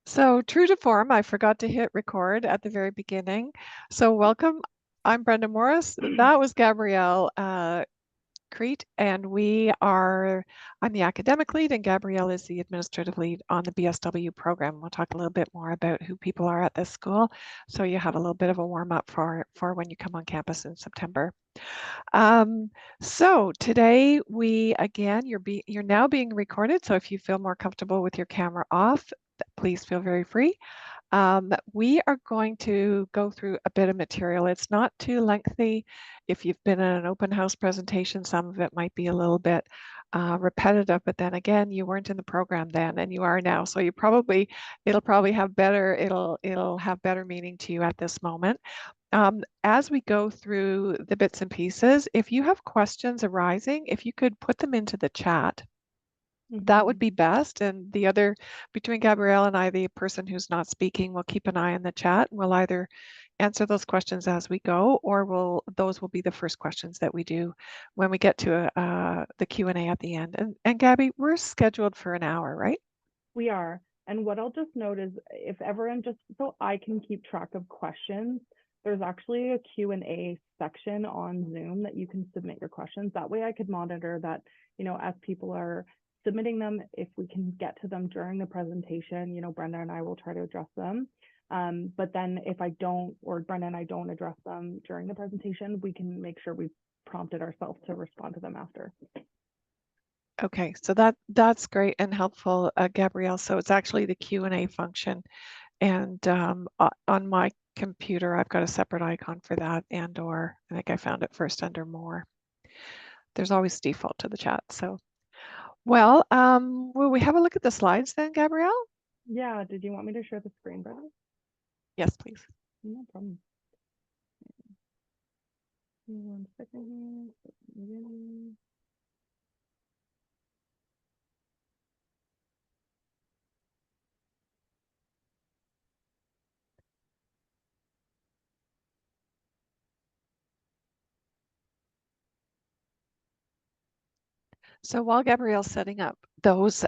So true to form, I forgot to hit record at the very beginning. So welcome. I'm Brenda Morris. That was Gabrielle Crete, and I'm the academic lead, and Gabrielle is the administrative lead on the BSW program. We'll talk a little bit more about who people are at this school, so you have a little bit of a warm up for when you come on campus in September. So today you're now being recorded. So if you feel more comfortable with your camera off, please feel very free. We are going to go through a bit of material. It's not too lengthy. If you've been in an open house presentation, some of it might be a little bit repetitive, but then again, you weren't in the program then and you are now. So it'll probably have it'll have better meaning to you at this moment. As we go through the bits and pieces, if you have questions arising, if you could put them into the chat, that would be best. And between Gabrielle and I, the person who's not speaking, will keep an eye on the chat. We'll either answer those questions as we go, or those will be the first questions that we do when we get to the Q&A at the end. And Gabby, we're scheduled for an hour, right? We are. And what I'll just note is if everyone, just so I can keep track of questions, there's actually a Q&A section on Zoom that you can submit your questions. That way I could monitor that, as people are submitting them, if we can get to them during the presentation, Brenda and I will try to address them. But then if I don't, or Brenda and I don't address them during the presentation, we can make sure we prompted ourselves to respond to them after. Okay, so that's great and helpful, Gabrielle. So it's actually the Q&A function. And on my computer, I've got a separate icon for that, or I think I found it first under more. There's always default to the chat. So, well, will we have a look at the slides then, Gabrielle? Yeah, did you want me to share the screen, Brenda? Yes, please. No problem. 1 second here. So while Gabrielle's setting up those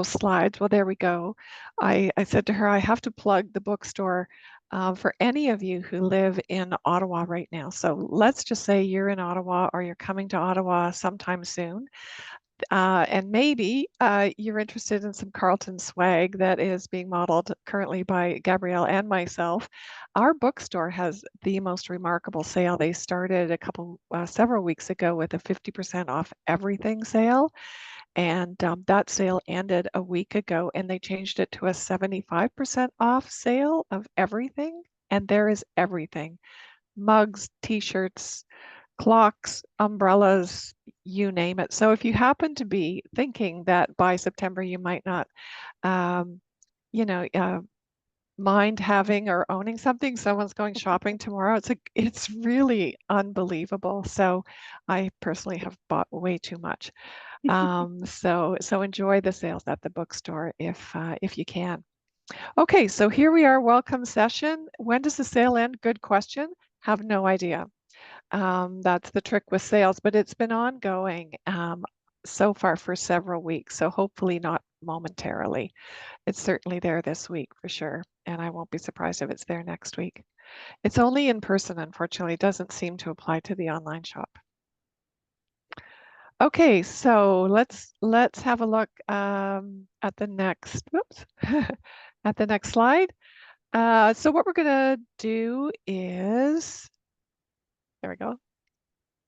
slides, well, there we go. I said to her, I have to plug the bookstore for any of you who live in Ottawa right now. So let's just say you're in Ottawa or you're coming to Ottawa sometime soon. And maybe you're interested in some Carlton swag that is being modeled currently by Gabrielle and myself. Our bookstore has the most remarkable sale. They started several weeks ago with a 50% off everything sale. And that sale ended a week ago, and they changed it to a 75% off sale of everything. And there is everything: mugs, t-shirts, clocks, umbrellas, you name it. So if you happen to be thinking that by September you might not, um, you know, mind having or owning something, someone's going shopping tomorrow. It's really unbelievable. So I personally have bought way too much. So enjoy the sales at the bookstore if you can. Okay, so here we are. Welcome session. When does the sale end? Good question. Have no idea. That's the trick with sales, but it's been ongoing so far for several weeks. So hopefully not momentarily. It's certainly there this week for sure. And I won't be surprised if it's there next week. It's only in person, unfortunately. It doesn't seem to apply to the online shop. Okay, so let's have a look at the next, whoops, at the next slide. So what we're gonna do is, there we go.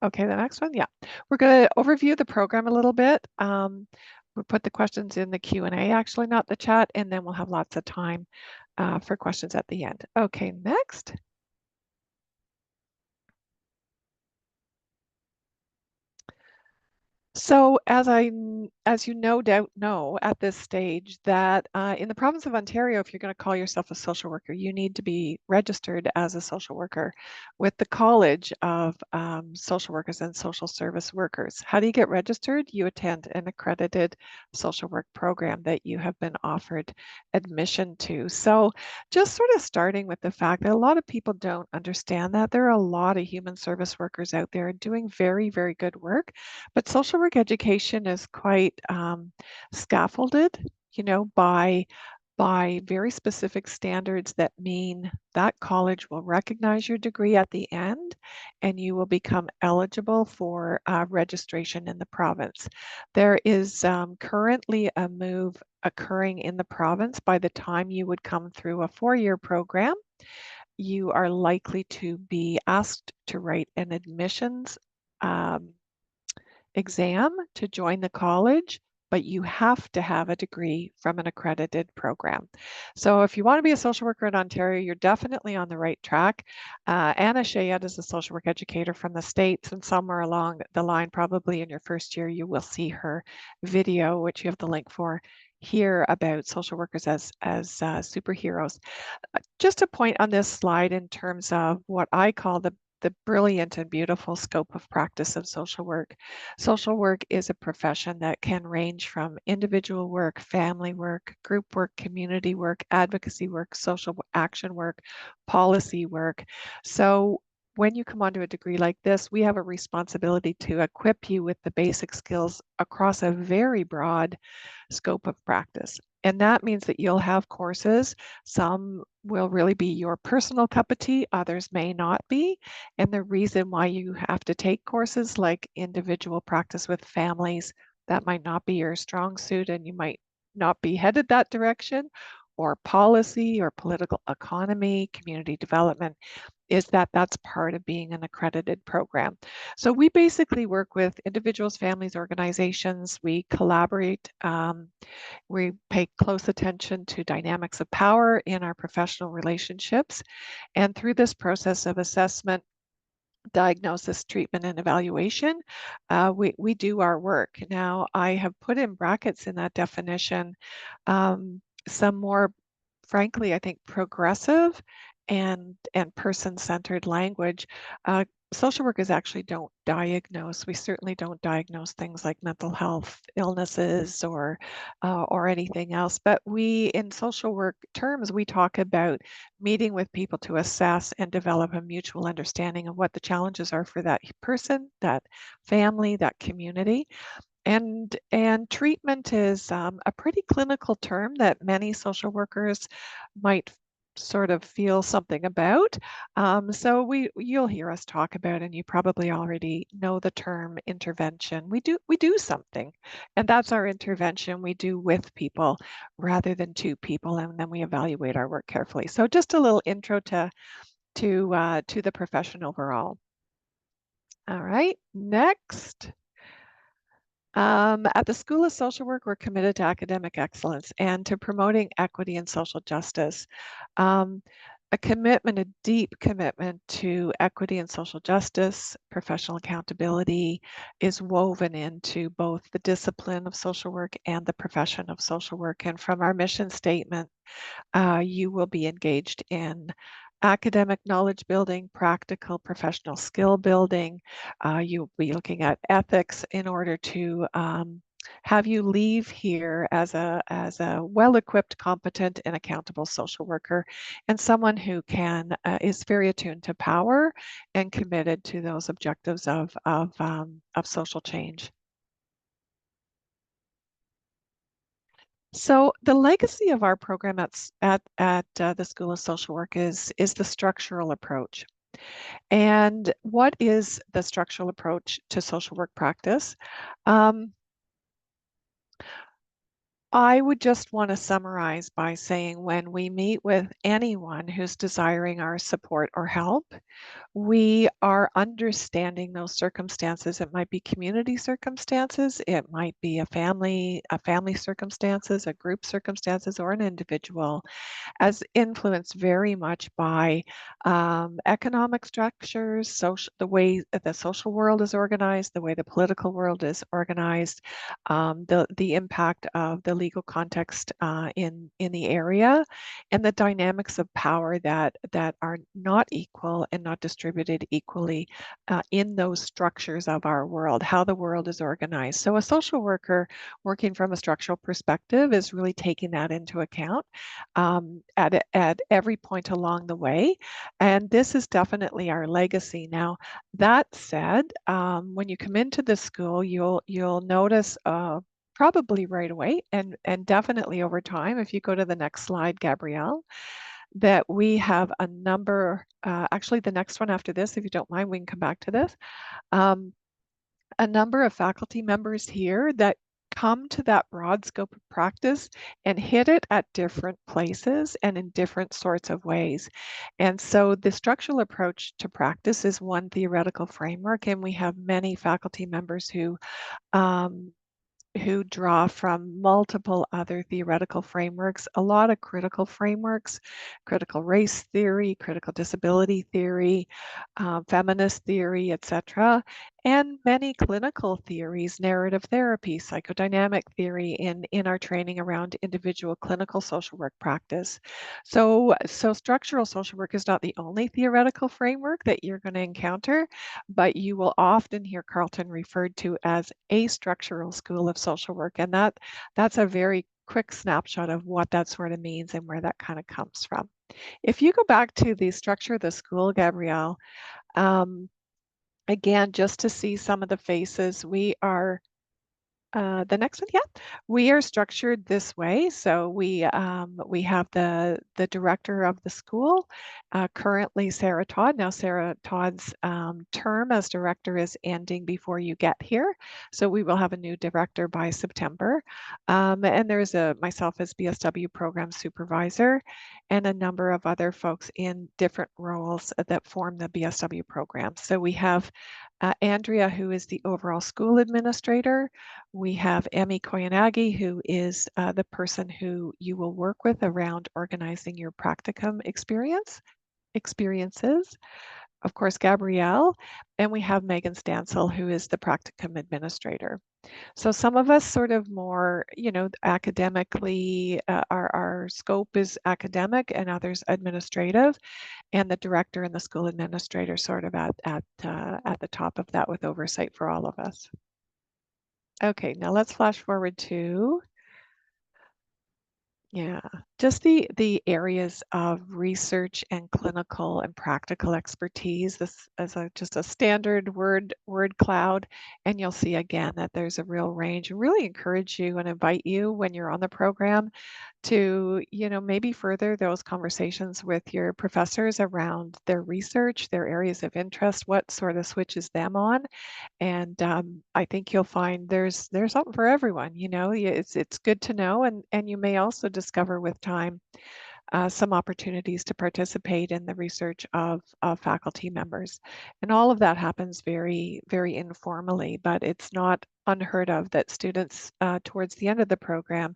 Okay, the next one, yeah. We're going to overview the program a little bit. We'll put the questions in the Q&A, actually, not the chat, and then we'll have lots of time for questions at the end. Okay, next. So as you no doubt know at this stage that in the province of Ontario, if you're going to call yourself a social worker, you need to be registered as a social worker with the College of Social Workers and Social Service Workers. How do you get registered? You attend an accredited social work program that you have been offered admission to. So just sort of starting with the fact that a lot of people don't understand that there are a lot of human service workers out there doing very, very good work. But social work education is quite scaffolded, by by very specific standards that mean that college will recognize your degree at the end and you will become eligible for registration in the province. There is currently a move occurring in the province. By the time you would come through a 4-year program, you are likely to be asked to write an admissions um, exam to join the college, but you have to have a degree from an accredited program. So if you want to be a social worker in Ontario, you're definitely on the right track. Anna Chayette is a social work educator from the States, and somewhere along the line, probably in your first year, you will see her video, which you have the link for here, about social workers as superheroes. Just a point on this slide in terms of what I call the brilliant and beautiful scope of practice of social work. Social work is a profession that can range from individual work, family work, group work, community work, advocacy work, social action work, policy work. So when you come onto a degree like this, we have a responsibility to equip you with the basic skills across a very broad scope of practice. And that means that you'll have courses. Some will really be your personal cup of tea, others may not be. And the reason why you have to take courses like individual practice with families, that might not be your strong suit and you might not be headed that direction, or policy or political economy, community development, is that that's part of being an accredited program. So we basically work with individuals, families, organizations. We collaborate. We pay close attention to dynamics of power in our professional relationships. And through this process of assessment, diagnosis, treatment, and evaluation, we do our work. Now, I have put in brackets in that definition some more, frankly, I think progressive and person-centered language. Social workers actually don't diagnose. We certainly don't diagnose things like mental health illnesses or anything else. But we, in social work terms, we talk about meeting with people to assess and develop a mutual understanding of what the challenges are for that person, that family, that community. And treatment is a pretty clinical term that many social workers might sort of feel something about. So you'll hear us talk about, and you probably already know the term intervention. We do something, and that's our intervention. We do with people rather than to people, and then we evaluate our work carefully. So just a little intro to the profession overall. All right, next. At the School of Social Work, we're committed to academic excellence and to promoting equity and social justice. Um, a deep commitment to equity and social justice, professional accountability is woven into both the discipline of social work and the profession of social work. And from our mission statement, you will be engaged in academic knowledge building, practical professional skill building. You'll be looking at ethics in order to have you leave here as a well-equipped, competent, and accountable social worker, and someone who is very attuned to power and committed to those objectives of social change. So the legacy of our program at the School of Social Work is the structural approach. And what is the structural approach to social work practice? I would just want to summarize by saying when we meet with anyone who's desiring our support or help, we are understanding those circumstances. It might be community circumstances, it might be a family circumstances, a group circumstances, or an individual, as influenced very much by economic structures, the way the social world is organized, the way the political world is organized, the impact of the legal context in the area, and the dynamics of power that are not equal and not distributed equally in those structures of our world, how the world is organized. So a social worker working from a structural perspective is really taking that into account at every point along the way. And this is definitely our legacy. Now, that said, when you come into the school, you'll notice probably right away and definitely over time. If you go to the next slide, Gabrielle, that we have a number, actually the next one after this, if you don't mind, we can come back to this. A number of faculty members here that come to that broad scope of practice and hit it at different places and in different sorts of ways. And so the structural approach to practice is one theoretical framework, and we have many faculty members um, who draw from multiple other theoretical frameworks, a lot of critical frameworks, critical race theory, critical disability theory, feminist theory, etc., and many clinical theories, narrative therapy, psychodynamic theory in our training around individual clinical social work practice. So structural social work is not the only theoretical framework that you're going to encounter, but you will often hear Carleton referred to as a structural school of social work. And that's a very quick snapshot of what that sort of means and where that kind of comes from. If you go back to the structure of the school, Gabrielle, again, just to see some of the faces, we are the next one, yeah. We are structured this way. So we have the director of the school, currently Sarah Todd. Now Sarah Todd's term as director is ending before you get here. So we will have a new director by September. And there's myself as BSW program supervisor and a number of other folks in different roles that form the BSW program. So we have Andrea, who is the overall school administrator. We have Emmy Koyanagi, who is the person who you will work with around organizing your practicum experiences. Of course, Gabrielle, and we have Megan Stansel, who is the practicum administrator. So some of us sort of more, academically, our scope is academic and others administrative, and the director and the school administrator sort of at the top of that with oversight for all of us. Okay, now let's flash forward to, yeah, just the areas of research and clinical and practical expertise. This is just a standard word cloud, and you'll see again that there's a real range. I really encourage you and invite you when you're on the program to, maybe further those conversations with your professors around their research, their areas of interest, what sort of switches them on. And I think you'll find there's something for everyone. It's good to know, and you may also discover with time some opportunities to participate in the research of faculty members. And all of that happens very, very informally, but it's not unheard of that students towards the end of the program,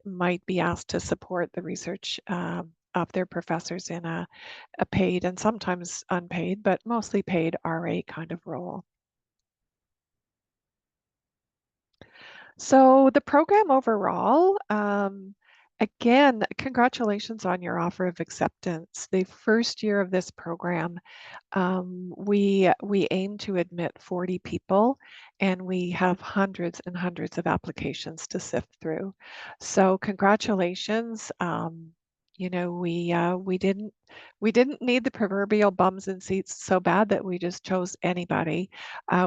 might be asked to support the research of their professors in a paid and sometimes unpaid, but mostly paid RA kind of role. So the program overall, again, congratulations on your offer of acceptance. The first year of this program, we aim to admit 40 people, and we have hundreds and hundreds of applications to sift through. So congratulations. We didn't need the proverbial bums in seats so bad that we just chose anybody.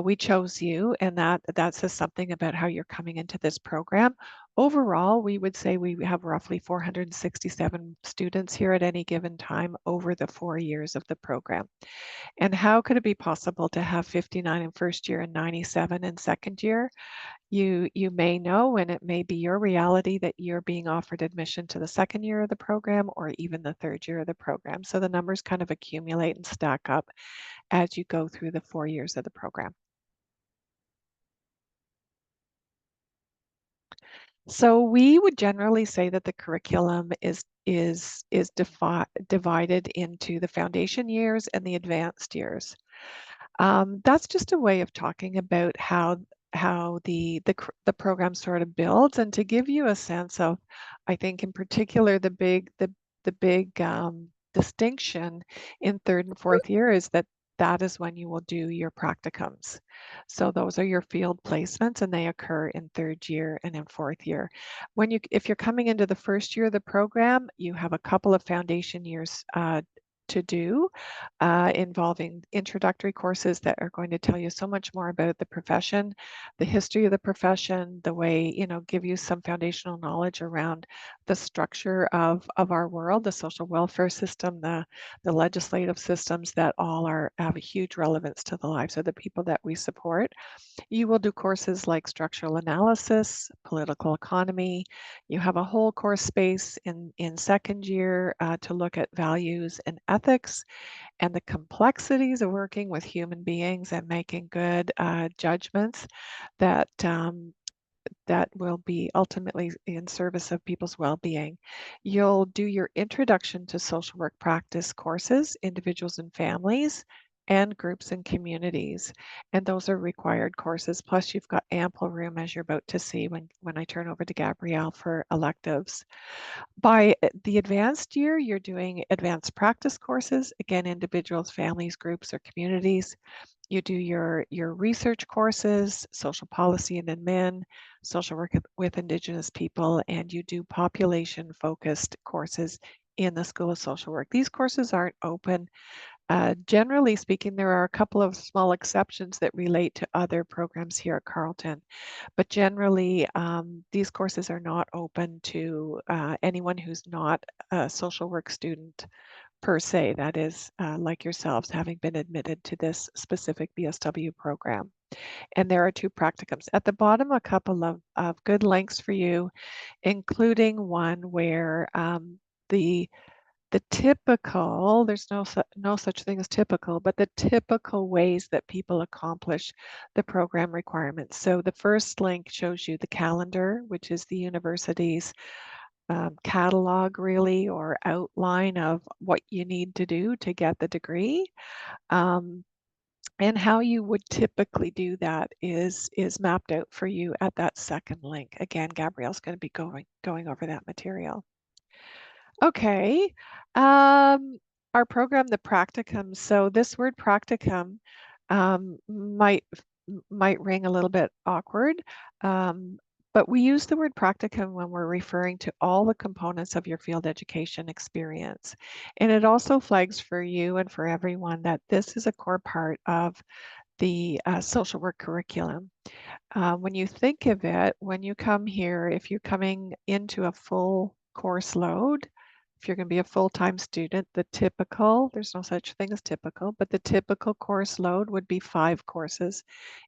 We chose you, and that says something about how you're coming into this program. Overall, we would say we have roughly 467 students here at any given time over the 4 years of the program. And how could it be possible to have 59 in first year and 97 in second year? You may know, and it may be your reality, that you're being offered admission to the second year of the program or even the third year of the program. So the numbers kind of accumulate and stack up as you go through the 4 years of the program. So we would generally say that the curriculum is divided into the foundation years and the advanced years. That's just a way of talking about how the program sort of builds, and to give you a sense of, I think in particular, the big distinction in third and fourth year is that is when you will do your practicums. So those are your field placements, and they occur in third year and in fourth year. If you're coming into the first year of the program, you have a couple of foundation years to do, involving introductory courses that are going to tell you so much more about the profession, the history of the profession, the way, give you some foundational knowledge around the structure of our world, the social welfare system, the legislative systems that all have a huge relevance to the lives of the people that we support. You will do courses like structural analysis, political economy. You have a whole course space in second year to look at values and ethics and the complexities of working with human beings and making good judgments that that will be ultimately in service of people's well-being. You'll do your introduction to social work practice courses, individuals and families, and groups and communities. And those are required courses. Plus, you've got ample room, as you're about to see when I turn over to Gabrielle, for electives. By the advanced year, you're doing advanced practice courses, again, individuals, families, groups, or communities. You do your research courses, social policy and admin, social work with Indigenous people, and you do population-focused courses in the School of Social Work. These courses aren't open. Generally speaking, there are a couple of small exceptions that relate to other programs here at Carleton, but generally these courses are not open to anyone who's not a social work student per se, that is like yourselves, having been admitted to this specific BSW program. And there are 2 practicums. At the bottom, a couple of good links for you, including one where the typical, there's no such thing as typical, but the typical ways that people accomplish the program requirements. So the first link shows you the calendar, which is the university's catalog really, or outline of what you need to do to get the degree. And how you would typically do that is mapped out for you at that second link. Again, Gabrielle's going to be going over that material. Okay. Our program, the practicum. So this word practicum might ring a little bit awkward, but we use the word practicum when we're referring to all the components of your field education experience. And it also flags for you and for everyone that this is a core part of the social work curriculum. When you think of it, when you come here, if you're coming into a full course load, if you're going to be a full-time student, there's no such thing as typical, but the typical course load would be 5 courses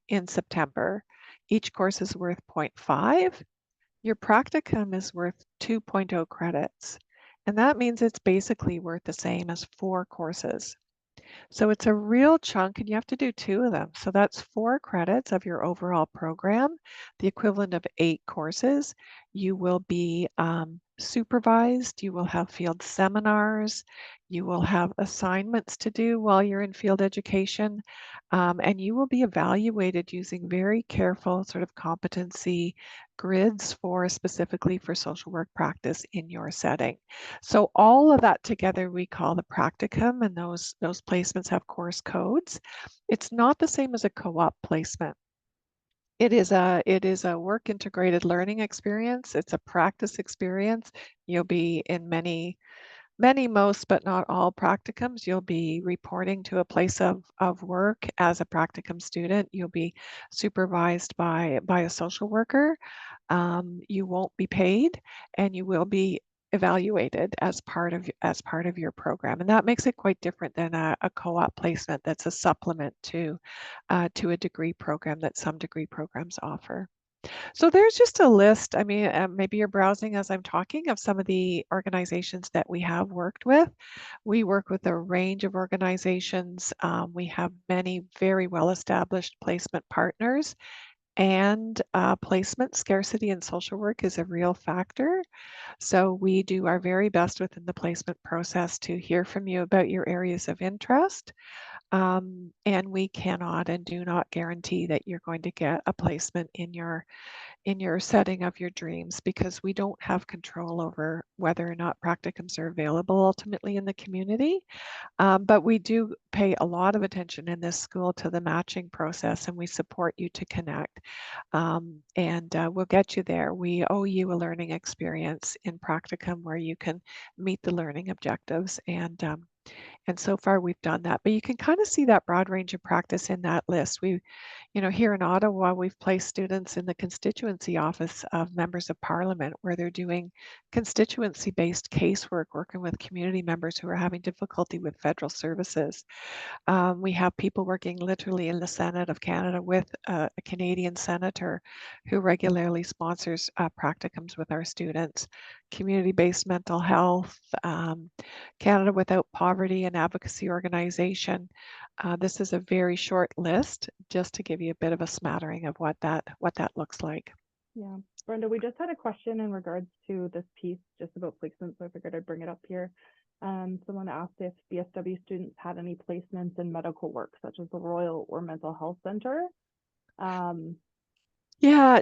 in September. Each course is worth 0.5. Your practicum is worth 2.0 credits. And that means it's basically worth the same as 4 courses. So it's a real chunk, and you have to do 2 of them. So that's 4 credits of your overall program, the equivalent of 8 courses. You will be supervised, you will have field seminars, you will have assignments to do while you're in field education, and you will be evaluated using very careful sort of competency grids specifically for social work practice in your setting. So all of that together we call the practicum, and those placements have course codes. It's not the same as a co-op placement. It is a work integrated learning experience. It's a practice experience. You'll be in most, but not all practicums. You'll be reporting to a place of work as a practicum student. You'll be supervised by a social worker. You won't be paid, and you will be evaluated as part of your program. And that makes it quite different than a co-op placement that's a supplement to a degree program that some degree programs offer. So there's just a list. I mean, maybe you're browsing as I'm talking of some of the organizations that we have worked with. We work with a range of organizations. We have many very well-established placement partners, and placement scarcity in social work is a real factor. So we do our very best within the placement process to hear from you about your areas of interest. And we cannot and do not guarantee that you're going to get a placement in your setting of your dreams, because we don't have control over whether or not practicums are available ultimately in the community. But we do pay a lot of attention in this school to the matching process, and we support you to connect. And we'll get you there. We owe you a learning experience in practicum where you can meet the learning objectives And so far we've done that, but you can kind of see that broad range of practice in that list. Here in Ottawa, we've placed students in the constituency office of members of parliament where they're doing constituency-based casework, working with community members who are having difficulty with federal services. We have people working literally in the Senate of Canada with a Canadian senator who regularly sponsors practicums with our students. Community-based mental health, Canada Without Poverty, an advocacy organization. This is a very short list, just to give you a bit of a smattering of what that looks like. Yeah, Brenda, we just had a question in regards to this piece just about placement, so I figured I'd bring it up here. Someone asked if BSW students had any placements in medical work, such as the Royal or Mental Health Center. Yeah,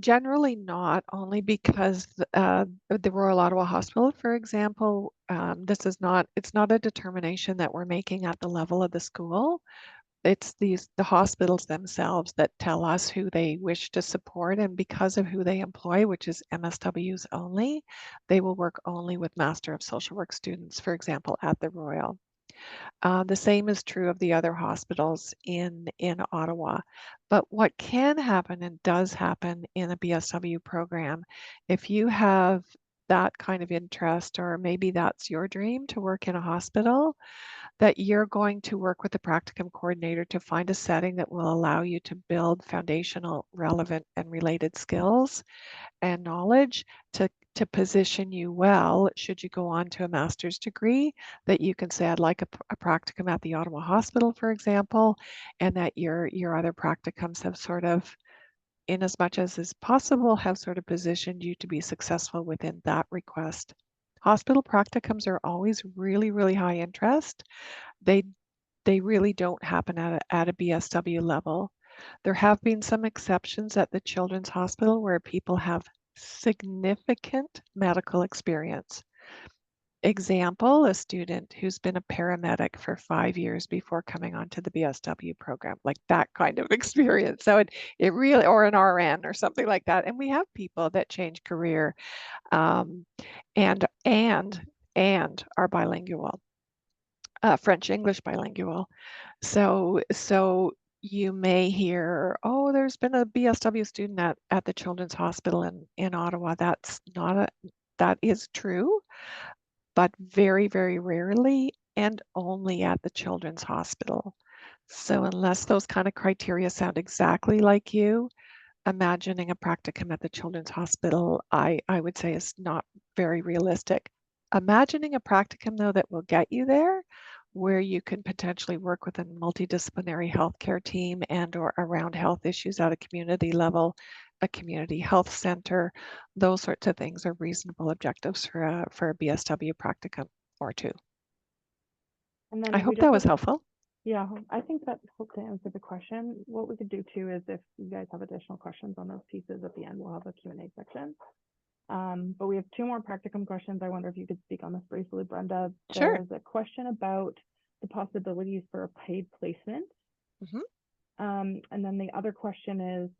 generally not, only because the Royal Ottawa Hospital, for example, it's not a determination that we're making at the level of the school. It's the hospitals themselves that tell us who they wish to support, and because of who they employ, which is MSWs only, they will work only with Master of Social Work students, for example, at the Royal. The same is true of the other hospitals in Ottawa. But what can happen and does happen in a BSW program, if you have that kind of interest, or maybe that's your dream to work in a hospital, that you're going to work with the practicum coordinator to find a setting that will allow you to build foundational, relevant, and related skills and knowledge to position you well should you go on to a master's degree, that you can say, I'd like a practicum at the Ottawa Hospital, for example, and that your other practicums have sort of, in as much as is possible, have sort of positioned you to be successful within that request. Hospital practicums are always really, really high interest. They they really don't happen at a BSW level. There have been some exceptions at the Children's Hospital where people have significant medical experience. Example, a student who's been a paramedic for 5 years before coming onto the BSW program, like that kind of experience. So it really, or an RN or something like that. And we have people that change career um, and are bilingual, French English bilingual. So you may hear, oh, there's been a BSW student at the Children's Hospital in Ottawa. That is true, but very, very rarely and only at the Children's Hospital. So unless those kind of criteria sound exactly like you, imagining a practicum at the Children's Hospital, I would say is not very realistic. Imagining a practicum, though, that will get you there, where you can potentially work with a multidisciplinary healthcare team and or around health issues at a community level, a community health center, those sorts of things are reasonable objectives for a BSW practicum or two. And then I we hope just that have, was helpful. yeah, I think that hopefully answered the question. What we could do too is if you guys have additional questions on those pieces at the end, we'll have a Q&A section. But we have two more practicum questions. I wonder if you could speak on this briefly, Brenda. Sure. There's a question about the possibilities for a paid placement. Mhm. And then the other question is,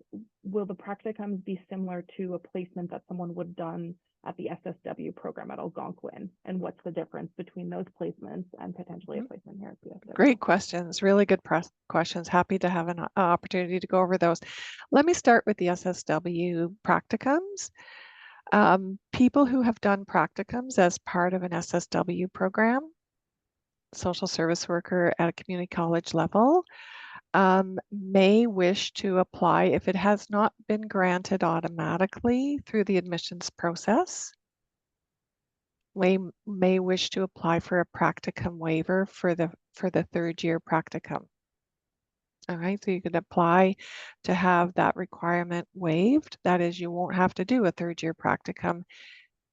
will the practicums be similar to a placement that someone would have done at the SSW program at Algonquin? And what's the difference between those placements and potentially a placement here at BSW? Great questions, really good questions. Happy to have an opportunity to go over those. Let me start with the SSW practicums. People who have done practicums as part of an SSW program, social service worker at a community college level, may wish to apply if it has not been granted automatically through the admissions process. May wish to apply for a practicum waiver for the third year practicum. All right, so you could apply to have that requirement waived. That is, you won't have to do a third year practicum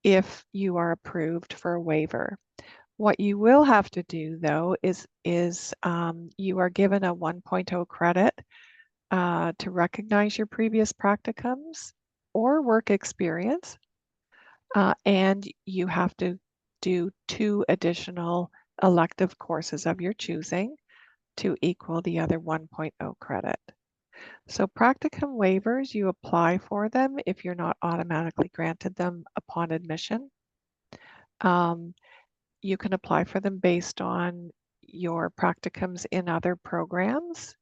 if you are approved for a waiver. What you will have to do, though, is you are given a 1.0 credit to recognize your previous practicums or work experience, and you have to do 2 additional elective courses of your choosing to equal the other 1.0 credit. So practicum waivers, you apply for them if you're not automatically granted them upon admission. You can apply for them based on your practicums in other programs.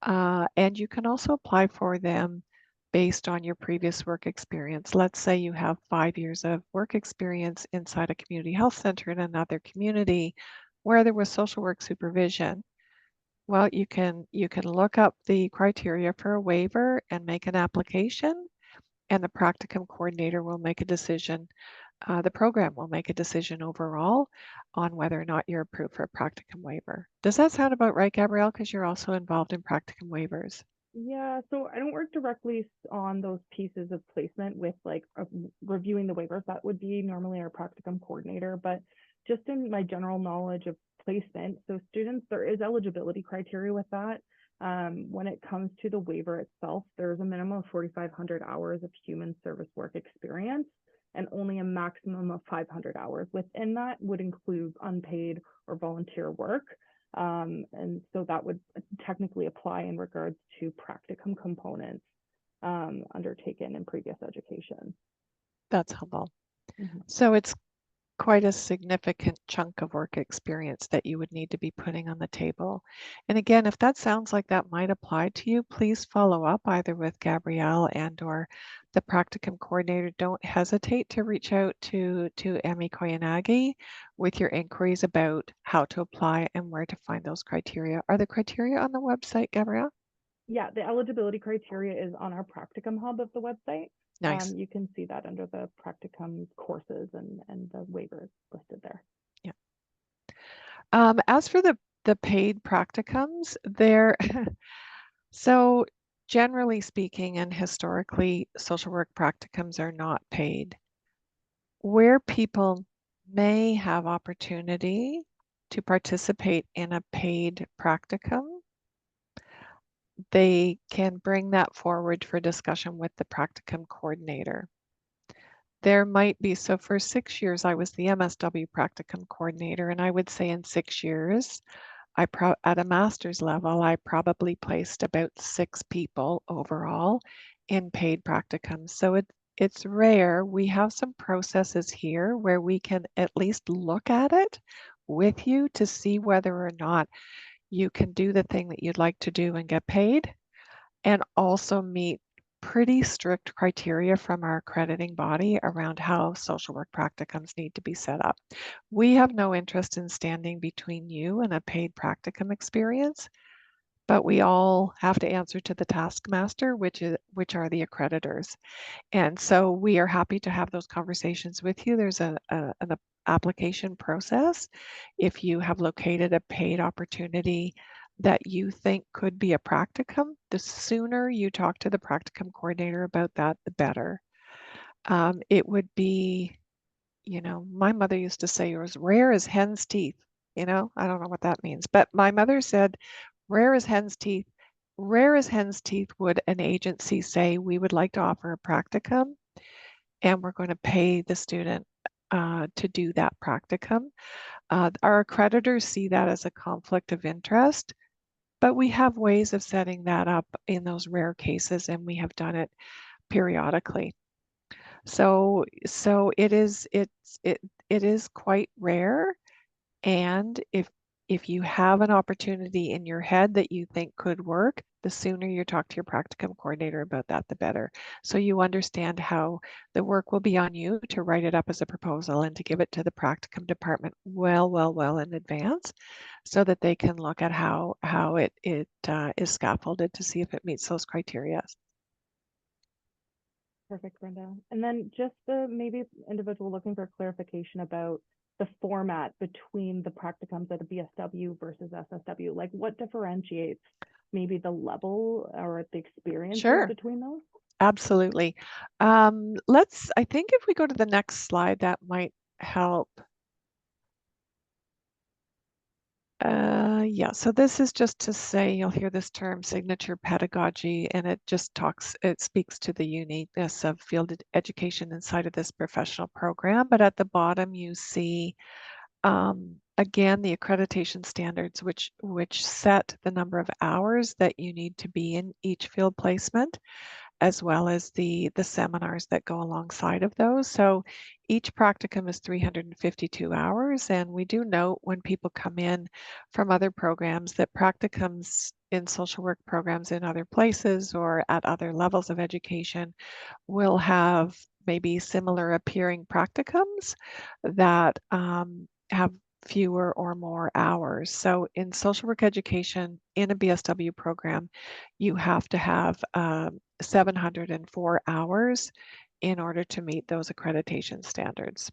And you can also apply for them based on your previous work experience. Let's say you have 5 years of work experience inside a community health center in another community where there was social work supervision. Well, you can look up the criteria for a waiver and make an application, and the practicum coordinator will make a decision. The program will make a decision overall on whether or not you're approved for a practicum waiver. Does that sound about right, Gabrielle? Because you're also involved in practicum waivers. Yeah, so I don't work directly on those pieces of placement with like reviewing the waivers. That would be normally our practicum coordinator, but just in my general knowledge of placement, so students, there is eligibility criteria with that. When it comes to the waiver itself, there's a minimum of 4,500 hours of human service work experience and only a maximum of 500 hours. Within that would include unpaid or volunteer work. And so that would technically apply in regards to practicum components undertaken in previous education. That's helpful. Mhm. So it's quite a significant chunk of work experience that you would need to be putting on the table. And again, if that sounds like that might apply to you, please follow up either with Gabrielle and or the practicum coordinator. Don't hesitate to reach out to Emmy Koyanagi with your inquiries about how to apply and where to find those criteria. Are the criteria on the website, Gabrielle? Yeah, the eligibility criteria is on our practicum hub of the website. Nice. You can see that under the practicum courses and the waivers listed there. Yeah. As for the paid practicums, they're so generally speaking and historically, social work practicums are not paid. Where people may have opportunity to participate in a paid practicum, they can bring that forward for discussion with the practicum coordinator. There might be, so for 6 years, I was the MSW practicum coordinator, and I would say in 6 years, at a master's level, I probably placed about 6 people overall in paid practicums. So it's rare. We have some processes here where we can at least look at it with you to see whether or not you can do the thing that you'd like to do and get paid, and also meet pretty strict criteria from our accrediting body around how social work practicums need to be set up. We have no interest in standing between you and a paid practicum experience, but we all have to answer to the taskmaster, which are the accreditors. And so we are happy to have those conversations with you. There's an application process. If you have located a paid opportunity that you think could be a practicum, the sooner you talk to the practicum coordinator about that, the better. It would be, my mother used to say it was rare as hen's teeth. I don't know what that means, but my mother said, rare as hen's teeth. Rare as hen's teeth would an agency say, we would like to offer a practicum and we're going to pay the student to do that practicum. Our accreditors see that as a conflict of interest, but we have ways of setting that up in those rare cases, and we have done it periodically. So it is quite rare, and if you have an opportunity in your head that you think could work, the sooner you talk to your practicum coordinator about that, the better. So you understand how the work will be on you to write it up as a proposal and to give it to the practicum department well in advance, so that they can look at how it is scaffolded to see if it meets those criteria. Perfect, Brenda. And then just the maybe individual looking for clarification about the format between the practicums at a BSW versus SSW. Like what differentiates maybe the level or the experiences Sure, between those? absolutely. I think if we go to the next slide, that might help. Yeah, so this is just to say, you'll hear this term signature pedagogy, and it speaks to the uniqueness of field education inside of this professional program. But at the bottom, you see, again, the accreditation standards, which set the number of hours that you need to be in each field placement. as well as the seminars that go alongside of those. So each practicum is 352 hours, and we do note when people come in from other programs that practicums in social work programs in other places or at other levels of education will have maybe similar appearing practicums that have fewer or more hours. So in social work education in a BSW program, you have to have 704 hours in order to meet those accreditation standards.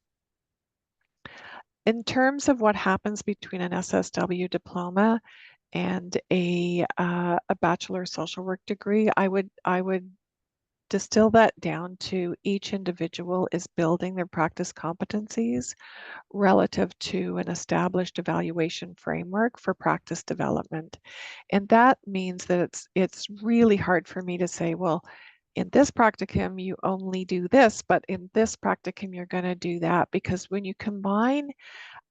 In terms of what happens between an SSW diploma and a bachelor social work degree, I would distill that down to each individual is building their practice competencies relative to an established evaluation framework for practice development. And that means that it's really hard for me to say, well, in this practicum, you only do this, but in this practicum, you're going to do that. Because when you combine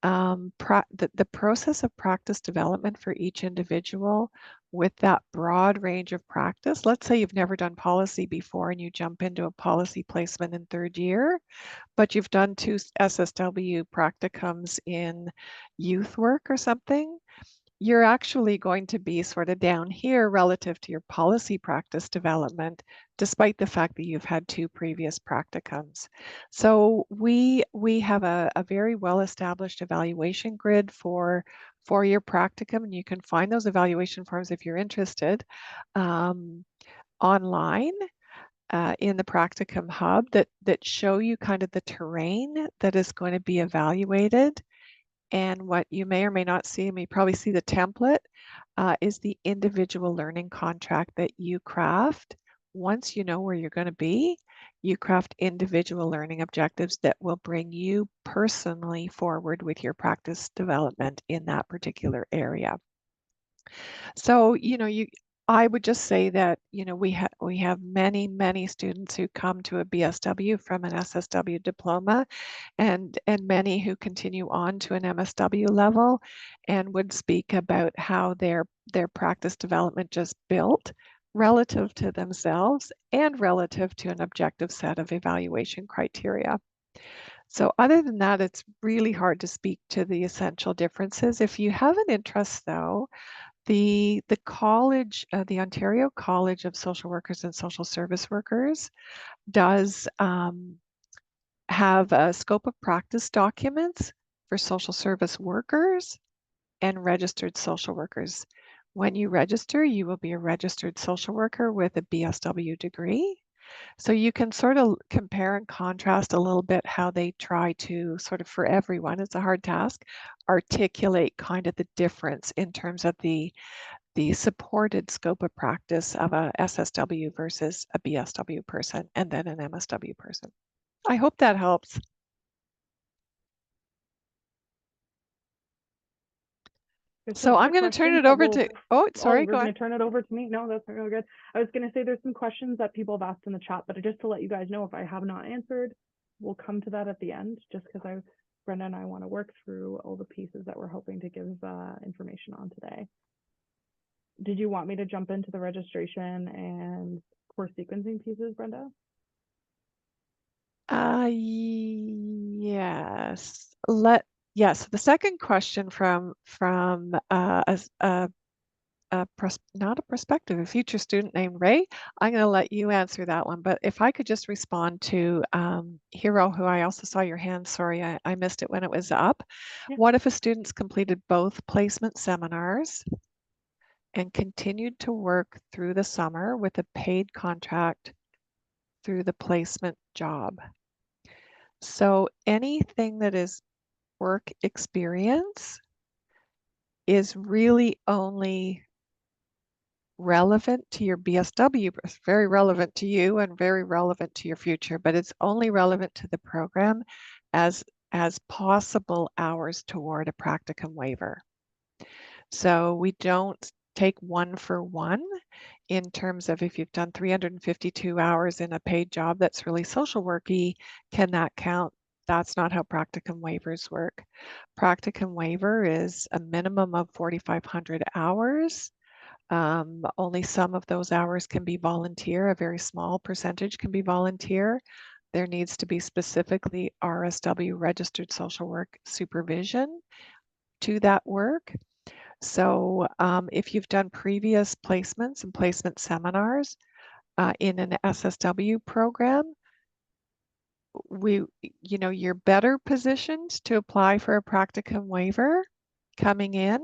the process of practice development for each individual with that broad range of practice. Let's say you've never done policy before and you jump into a policy placement in third year, but you've done 2 SSW practicums in youth work or something. You're actually going to be sort of down here relative to your policy practice development, despite the fact that you've had 2 previous practicums. So we have a very well-established evaluation grid for your practicum, and you can find those evaluation forms if you're interested online in the Practicum Hub that show you kind of the terrain that is going to be evaluated. And what you may or may not see, and you probably see the template, is the individual learning contract that you craft. Once you know where you're going to be, you craft individual learning objectives that will bring you personally forward with your practice development in that particular area. So, I would just say that, we have many students who come to a BSW from an SSW diploma and many who continue on to an MSW level and would speak about how their practice development just built relative to themselves and relative to an objective set of evaluation criteria. So other than that, it's really hard to speak to the essential differences. If you have an interest though, the college, the Ontario College of Social Workers and Social Service Workers does have a scope of practice documents for social service workers and registered social workers. When you register, you will be a registered social worker with a BSW degree. So you can sort of compare and contrast a little bit how they try to sort of, for everyone, it's a hard task, articulate kind of the difference in terms of the supported scope of practice of a SSW versus a BSW person and then an MSW person. I hope that helps. There's some So I'm quick going to turn questions it that over will, to, oh, oh, sorry, we're go going on. to turn it over to me. No, that's really good. I was going to say there's some questions that people have asked in the chat, but just to let you guys know, if I have not answered, we'll come to that at the end, just because Brenda and I want to work through all the pieces that we're hoping to give information on today. Did you want me to jump into the registration and course sequencing pieces, Brenda? Yes. Yes. The second question from not a prospective, a future student named Ray. I'm going to let you answer that one. But if I could just respond to Hero, who I also saw your hand. Sorry, I missed it when it was up. Yeah. What if a student's completed both placement seminars and continued to work through the summer with a paid contract through the placement job? So anything that is work experience is really only relevant to your BSW. It's very relevant to you and very relevant to your future, but it's only relevant to the program as possible hours toward a practicum waiver. So we don't take one for one in terms of if you've done 352 hours in a paid job that's really social worky, can that count? That's not how practicum waivers work. Practicum waiver is a minimum of 4,500 hours Only some of those hours can be volunteer. A very small percentage can be volunteer. There needs to be specifically RSW, registered social work supervision to that work. So if you've done previous placements and placement seminars in an SSW program, you're better positioned to apply for a practicum waiver coming in.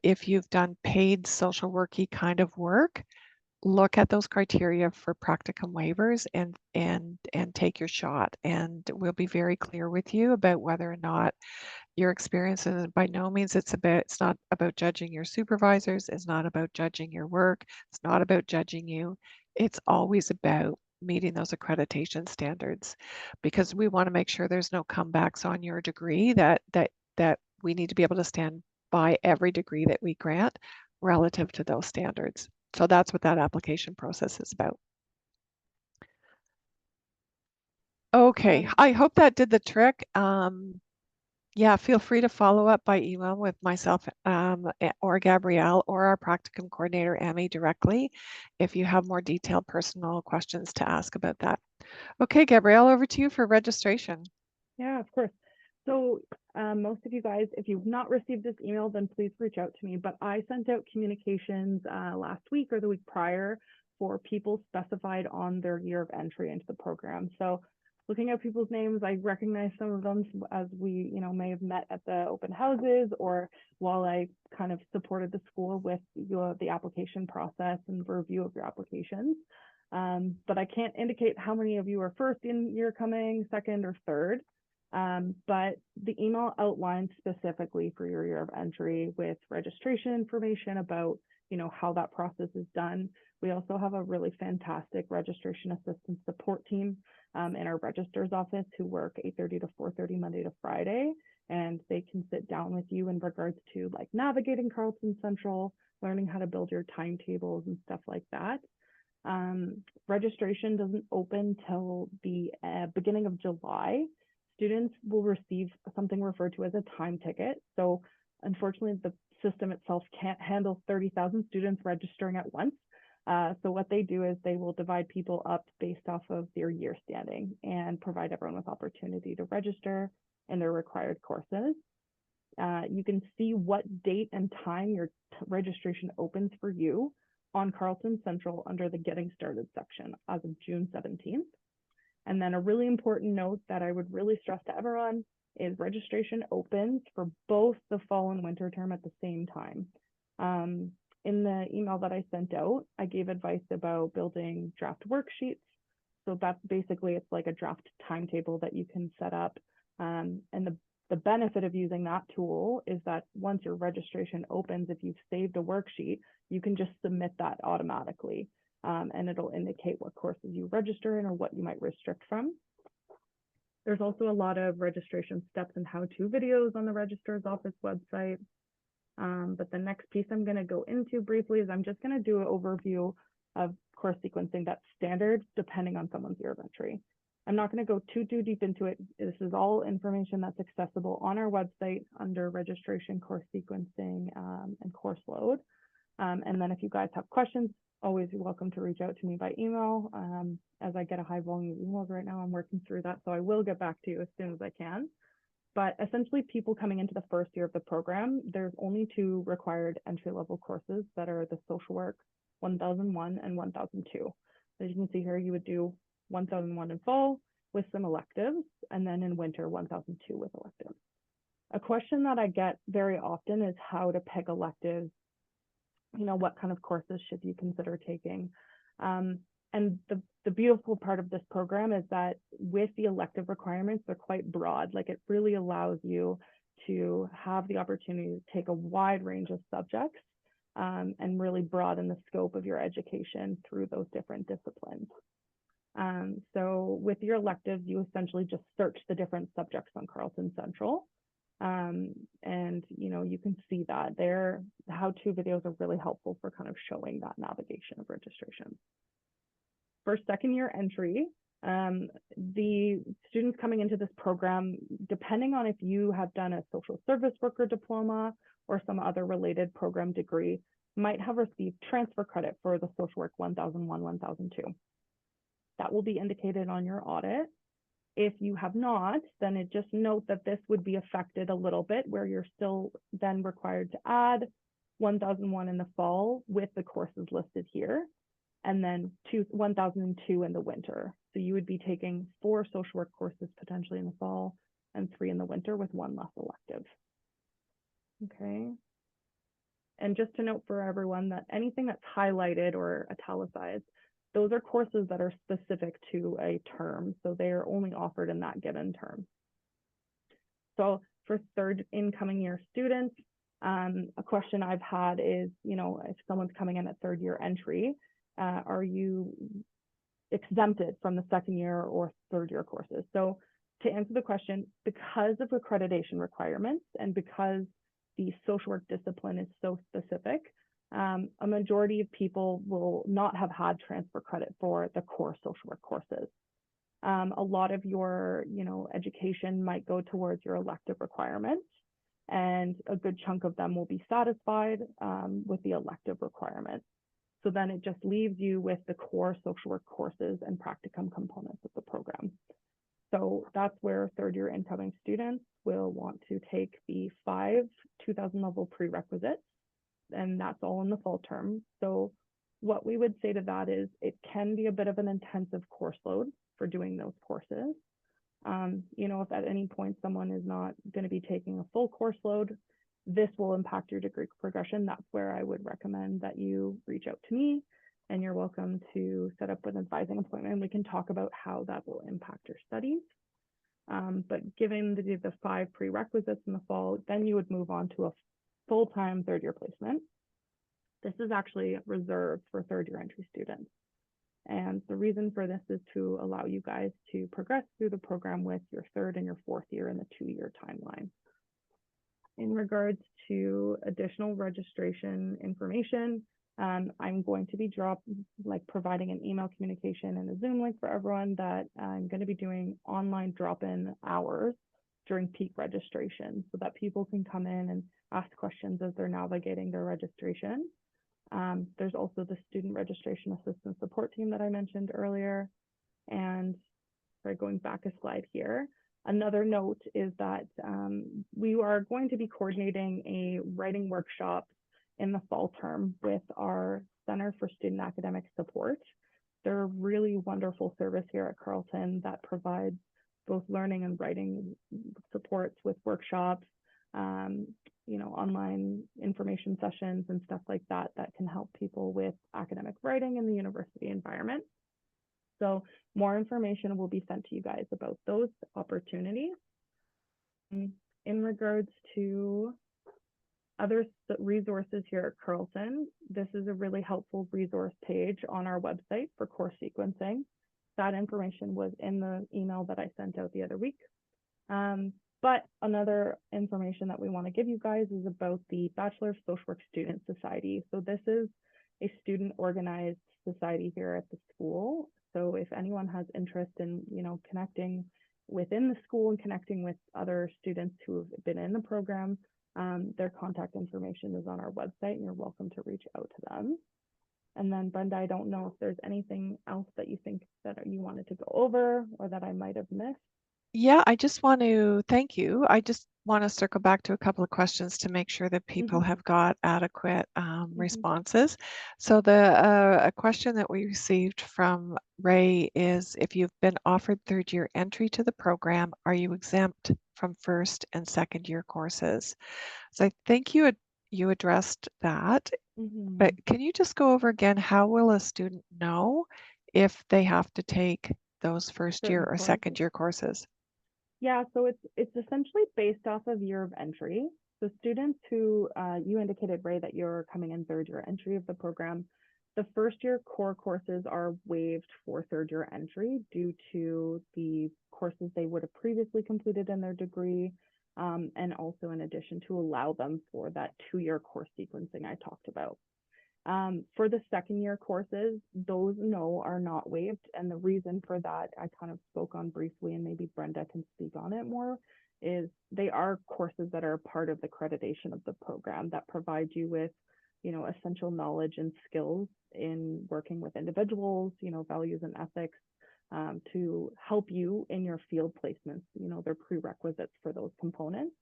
If you've done paid social worky kind of work, look at those criteria for practicum waivers and take your shot. And we'll be very clear with you about whether or not your experience. And by no means it's not about judging your supervisors, it's not about judging your work, it's not about judging you. It's always about meeting those accreditation standards, because we want to make sure there's no comebacks on your degree, that we need to be able to stand by every degree that we grant relative to those standards. So that's what that application process is about. Okay, I hope that did the trick. Yeah, feel free to follow up by email with myself or Gabrielle or our practicum coordinator, Amy, directly if you have more detailed personal questions to ask about that. Okay, Gabrielle, over to you for registration. Yeah, of course. So most of you guys, if you've not received this email, then please reach out to me. But I sent out communications last week or the week prior for people specified on their year of entry into the program. So looking at people's names, I recognize some of them as we, may have met at the open houses or while I kind of supported the school with the application process and review of your applications. But I can't indicate how many of you are first in year coming, second, or third. But the email outlines specifically for your year of entry with registration information about, how that process is done. We also have a really fantastic registration assistance support team in our registrar's office who work 8:30 to 4:30 Monday to Friday, and they can sit down with you in regards to like navigating Carleton Central, learning how to build your timetables and stuff like that. Registration doesn't open till the beginning of July. Students will receive something referred to as a time ticket. So unfortunately, the system itself can't handle 30,000 students registering at once. So what they do is they will divide people up based off of their year standing and provide everyone with opportunity to register in their required courses. You can see what date and time your registration opens for you on Carleton Central under the Getting Started section as of June 17th. And then a really important note that I would really stress to everyone is registration opens for both the fall and winter term at the same time. In the email that I sent out, I gave advice about building draft worksheets. So that's basically, it's like a draft timetable that you can set up. And the benefit of using that tool is that once your registration opens, if you've saved a worksheet, you can just submit that automatically. And it'll indicate what courses you register in or what you might restrict from. There's also a lot of registration steps and how-to videos on the registrar's office website. But the next piece I'm going to go into briefly is I'm just going to do an overview of course sequencing that's standard depending on someone's year of entry. I'm not going to go too deep into it. This is all information that's accessible on our website under registration, course sequencing, and course load. And then if you guys have questions, always welcome to reach out to me by email. As I get a high volume of emails right now, I'm working through that, so I will get back to you as soon as I can. But essentially, people coming into the first year of the program, there's only two required entry-level courses that are the Social Work 1001 and 1002. As you can see here, you would do 1001 in fall with some electives, and then in winter, 1002 with electives. A question that I get very often is how to pick electives. What kind of courses should you consider taking? And the beautiful part of this program is that with the elective requirements, they're quite broad. Like it really allows you to have the opportunity to take a wide range of subjects and really broaden the scope of your education through those different disciplines. So with your electives, you essentially just search the different subjects on Carleton Central. And you can see that their how-to videos are really helpful for kind of showing that navigation of registration. For second year entry, the students coming into this program, depending on if you have done a social service worker diploma or some other related program degree, might have received transfer credit for the social work 1001, 1002. That will be indicated on your audit. If you have not, then it just note that this would be affected a little bit, where you're still then required to add 1001 in the fall with the courses listed here, and then 1002 in the winter. So you would be taking 4 social work courses potentially in the fall and 3 in the winter with 1 less elective. Okay. And just to note for everyone that anything that's highlighted or italicized, those are courses that are specific to a term. So they are only offered in that given term. So for third incoming year students, a question I've had is, if someone's coming in at third year entry, are you exempted from the second year or third year courses? So to answer the question, because of accreditation requirements and because the social work discipline is so specific, a majority of people will not have had transfer credit for the core social work courses. A lot of your, education might go towards your elective requirements, and a good chunk of them will be satisfied with the elective requirements. So then it just leaves you with the core social work courses and practicum components of the program. So that's where third year incoming students will want to take the 5 2000 level prerequisites, and that's all in the fall term. So what we would say to that is it can be a bit of an intensive course load for doing those courses. If at any point someone is not going to be taking a full course load, this will impact your degree progression. That's where I would recommend that you reach out to me, and you're welcome to set up an advising appointment. We can talk about how that will impact your studies. But given the 5 prerequisites in the fall, then you would move on to a full-time third year placement. This is actually reserved for third year entry students. And the reason for this is to allow you guys to progress through the program with your third and your fourth year in the 2-year timeline. In regards to additional registration information, I'm going to be providing an email communication and a Zoom link for everyone that I'm going to be doing online drop-in hours during peak registration so that people can come in and ask questions as they're navigating their registration. There's also the student registration assistance support team that I mentioned earlier. And going back a slide here, another note is that we are going to be coordinating a writing workshop in the fall term with our Center for Student Academic Support. They're a really wonderful service here at Carleton that provides both learning and writing supports with workshops, online information sessions and stuff like that can help people with academic writing in the university environment. So more information will be sent to you guys about those opportunities. In regards to other resources here at Carleton, this is a really helpful resource page on our website for course sequencing. That information was in the email that I sent out the other week. But another information that we want to give you guys is about the Bachelor of Social Work Student Society. So this is a student organized society here at the school. So if anyone has interest in, connecting within the school and connecting with other students who have been in the program, their contact information is on our website, and you're welcome to reach out to them. And then Brenda, I don't know if there's anything else that you think that you wanted to go over or that I might have missed. Yeah, I just want to thank you. I just want to circle back to a couple of questions to make sure that people have got adequate responses. So a question that we received from Ray is, if you've been offered third year entry to the program, are you exempt from first and second year courses? So I think you addressed that, but can you just go over again, how will a student know if they have to take those first year or second year courses? Yeah, so it's essentially based off of year of entry. So students who, you indicated, Ray, that you're coming in third year entry of the program, the first year core courses are waived for third year entry due to the courses they would have previously completed in their degree, and also in addition to allow them for that 2-year course sequencing I talked about. For the second year courses, those are not waived. And the reason for that, I kind of spoke on briefly, and maybe Brenda can speak on it more, is they are courses that are part of the accreditation of the program that provide you with essential knowledge and skills in working with individuals, values and ethics, to help you in your field placements. They're prerequisites for those components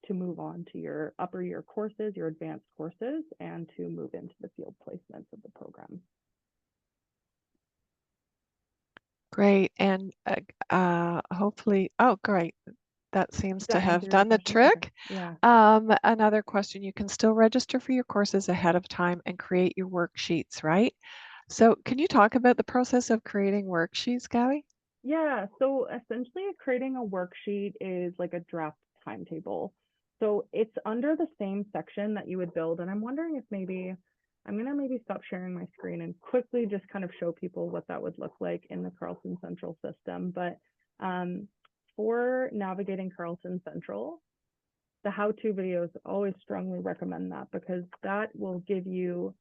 to move on to your upper year courses, your advanced courses, and to move into the field placements of the program. Great. And hopefully, oh, great. That seems to Does that have answer your done the question? Okay. trick. Yeah. Another question, you can still register for your courses ahead of time and create your worksheets, right? So can you talk about the process of creating worksheets, Gabby? Yeah, so essentially creating a worksheet is like a draft timetable. So it's under the same section that you would build. And I'm wondering if maybe I'm gonna maybe stop sharing my screen and quickly just kind of show people what that would look like in the Carleton Central system. But for navigating Carleton Central, the how-to videos, always strongly recommend that, because that will give you,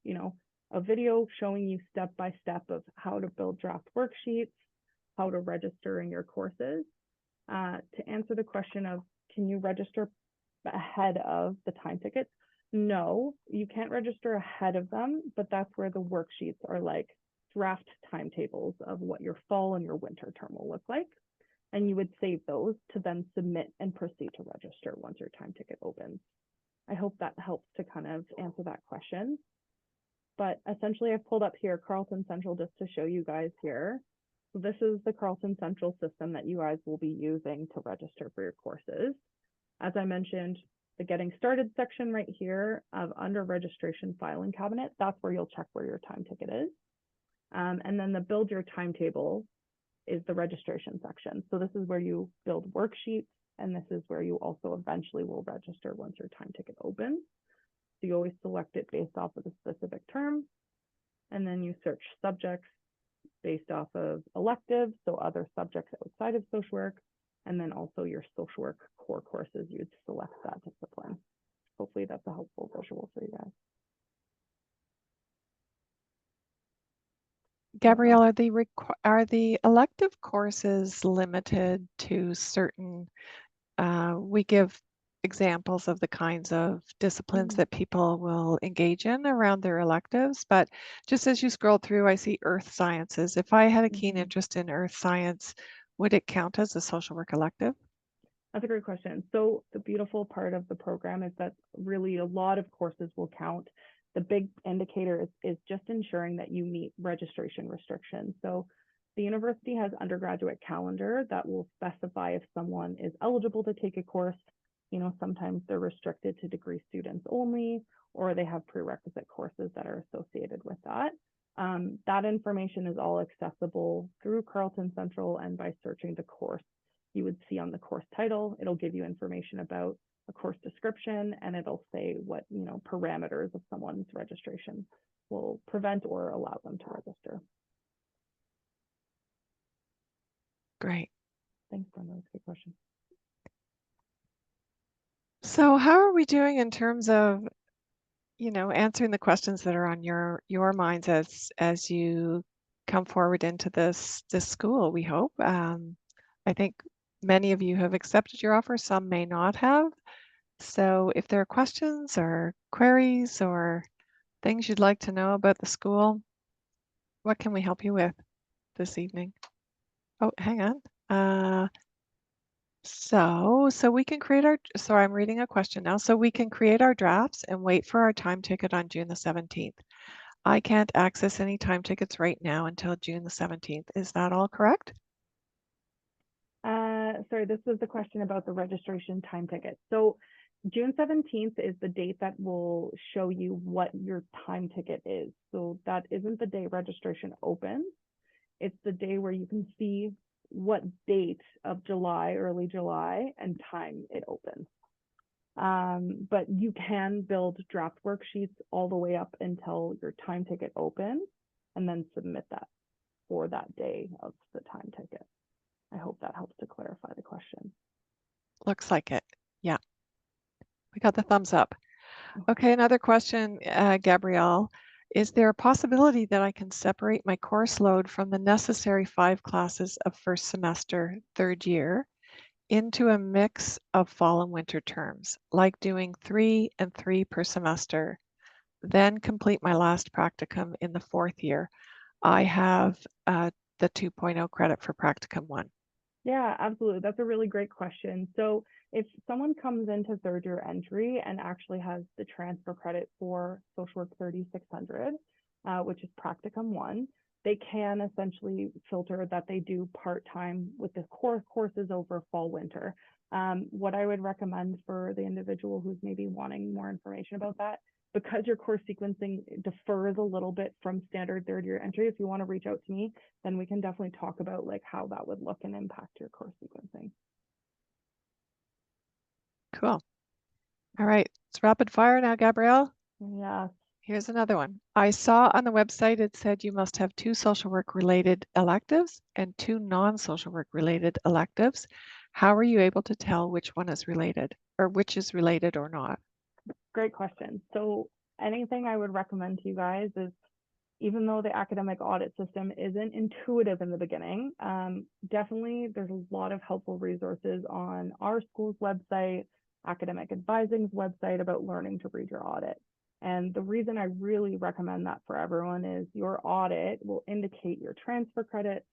a video showing you step by step of how to build draft worksheets, how to register in your courses. To answer the question of, can you register ahead of the time tickets? No, you can't register ahead of them, but that's where the worksheets are like draft timetables of what your fall and your winter term will look like. And you would save those to then submit and proceed to register once your time ticket opens. I hope that helps to kind of answer that question. But essentially, I've pulled up here Carleton Central just to show you guys here. So this is the Carleton Central system that you guys will be using to register for your courses. As I mentioned, the Getting Started section right here of under Registration Filing Cabinet, that's where you'll check where your time ticket is. And then the Build Your Timetable is the registration section. So this is where you build worksheets, and this is where you also eventually will register once your time ticket opens. So you always select it based off of the specific term, and then you search subjects based off of electives, so other subjects outside of social work, and then also your social work core courses, you'd select that discipline. Hopefully that's a helpful visual for you guys. Gabrielle, are the elective courses limited to certain, we give examples of the kinds of disciplines that people will engage in around their electives, but just as you scroll through, I see earth sciences. If I had a keen interest in earth science, would it count as a social work elective? That's a great question. So the beautiful part of the program is that really a lot of courses will count. The big indicator is just ensuring that you meet registration restrictions. So the university has undergraduate calendar that will specify if someone is eligible to take a course. Sometimes they're restricted to degree students only, or they have prerequisite courses that are associated with that. That information is all accessible through Carleton Central and by searching the course. You would see on the course title, it'll give you information about a course description, and it'll say what parameters of someone's registration will prevent or allow them to register. Great. Thanks, Brenda. That's a good question. So how are we doing in terms of, answering the questions that are on your minds as you come forward into this school, we hope. I think many of you have accepted your offer, some may not have. So if there are questions or queries or things you'd like to know about the school, what can we help you with this evening? Oh, hang on. So we can create so I'm reading a question now. So we can create our drafts and wait for our time ticket on June the 17th. I can't access any time tickets right now until June the 17th. Is that all correct? Sorry, this was the question about the registration time ticket. So June 17th is the date that will show you what your time ticket is. So that isn't the day registration opens. It's the day where you can see what date of July, early July, and time it opens. But you can build draft worksheets all the way up until your time ticket opens and then submit that for that day of the time ticket. I hope that helps to clarify the question. Looks like it. Yeah. We got the thumbs up. Okay, another question, Gabrielle. Is there a possibility that I can separate my course load from the necessary 5 classes of first semester, third year, into a mix of fall and winter terms, like doing 3 and 3 per semester? then complete my last practicum in the 4th year, I have the 2.0 credit for practicum 1? Yeah, absolutely. That's a really great question. So if someone comes into third year entry and actually has the transfer credit for social work 3600, which is practicum 1, they can essentially filter that they do part-time with the core courses over fall winter. What I would recommend for the individual who's maybe wanting more information about that, because your course sequencing differs a little bit from standard third year entry, if you want to reach out to me, then we can definitely talk about like how that would look and impact your course sequencing. Cool. All right, it's rapid fire now, Gabrielle. Yeah, Here's another one. I saw on the website it said you must have 2 social work related electives and 2 non-social work related electives. How are you able to tell which one is related or which is related or not? great question. So anything I would recommend to you guys is, even though the academic audit system isn't intuitive in the beginning, definitely there's a lot of helpful resources on our school's website, Academic Advising's website, about learning to read your audit. And the reason I really recommend that for everyone is your audit will indicate your transfer credits.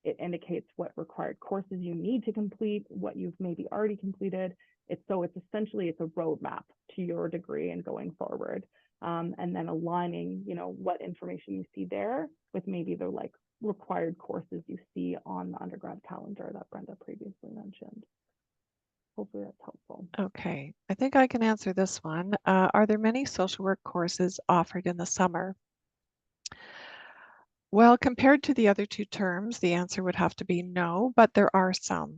It indicates what required courses you need to complete, what you've maybe already completed. It's essentially a roadmap to your degree and going forward. And then aligning, what information you see there with maybe the like required courses you see on the undergrad calendar that Brenda previously mentioned. Hopefully that's helpful. Okay, I think I can answer this one. Are there many social work courses offered in the summer? Well, compared to the other 2 terms, the answer would have to be no, but there are some.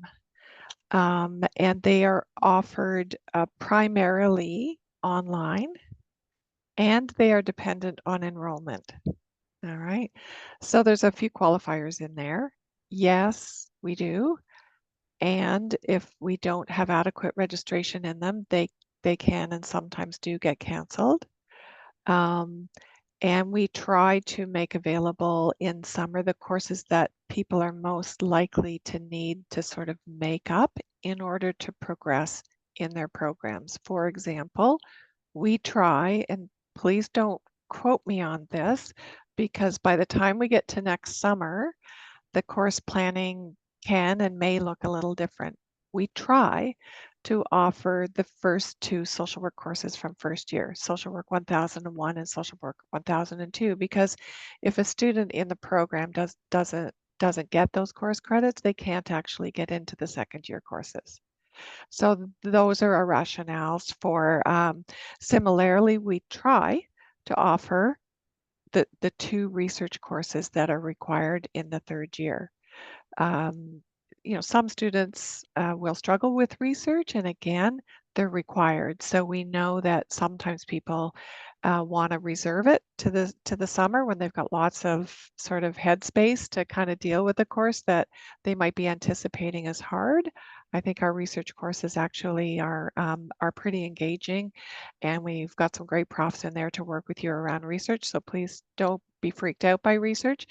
And they are offered primarily online, and they are dependent on enrollment. All right, so there's a few qualifiers in there. Yes, we do. And if we don't have adequate registration in them, they can and sometimes do get canceled. And we try to make available in summer the courses that people are most likely to need to sort of make up in order to progress in their programs. For example, we try, and please don't quote me on this, because by the time we get to next summer, the course planning can and may look a little different. We try to offer the first 2 social work courses from first year, Social Work 1001 and Social Work 1002, because if a student in the program doesn't get those course credits, they can't actually get into the second year courses. So those are our rationales for, similarly, we try to offer the 2 research courses that are required in the third year. Um, some students will struggle with research, and again, they're required. So we know that sometimes people want to reserve it to the summer when they've got lots of sort of headspace to kind of deal with a course that they might be anticipating as hard. I think our research courses actually are pretty engaging, and we've got some great profs in there to work with you around research. So please don't be freaked out by research,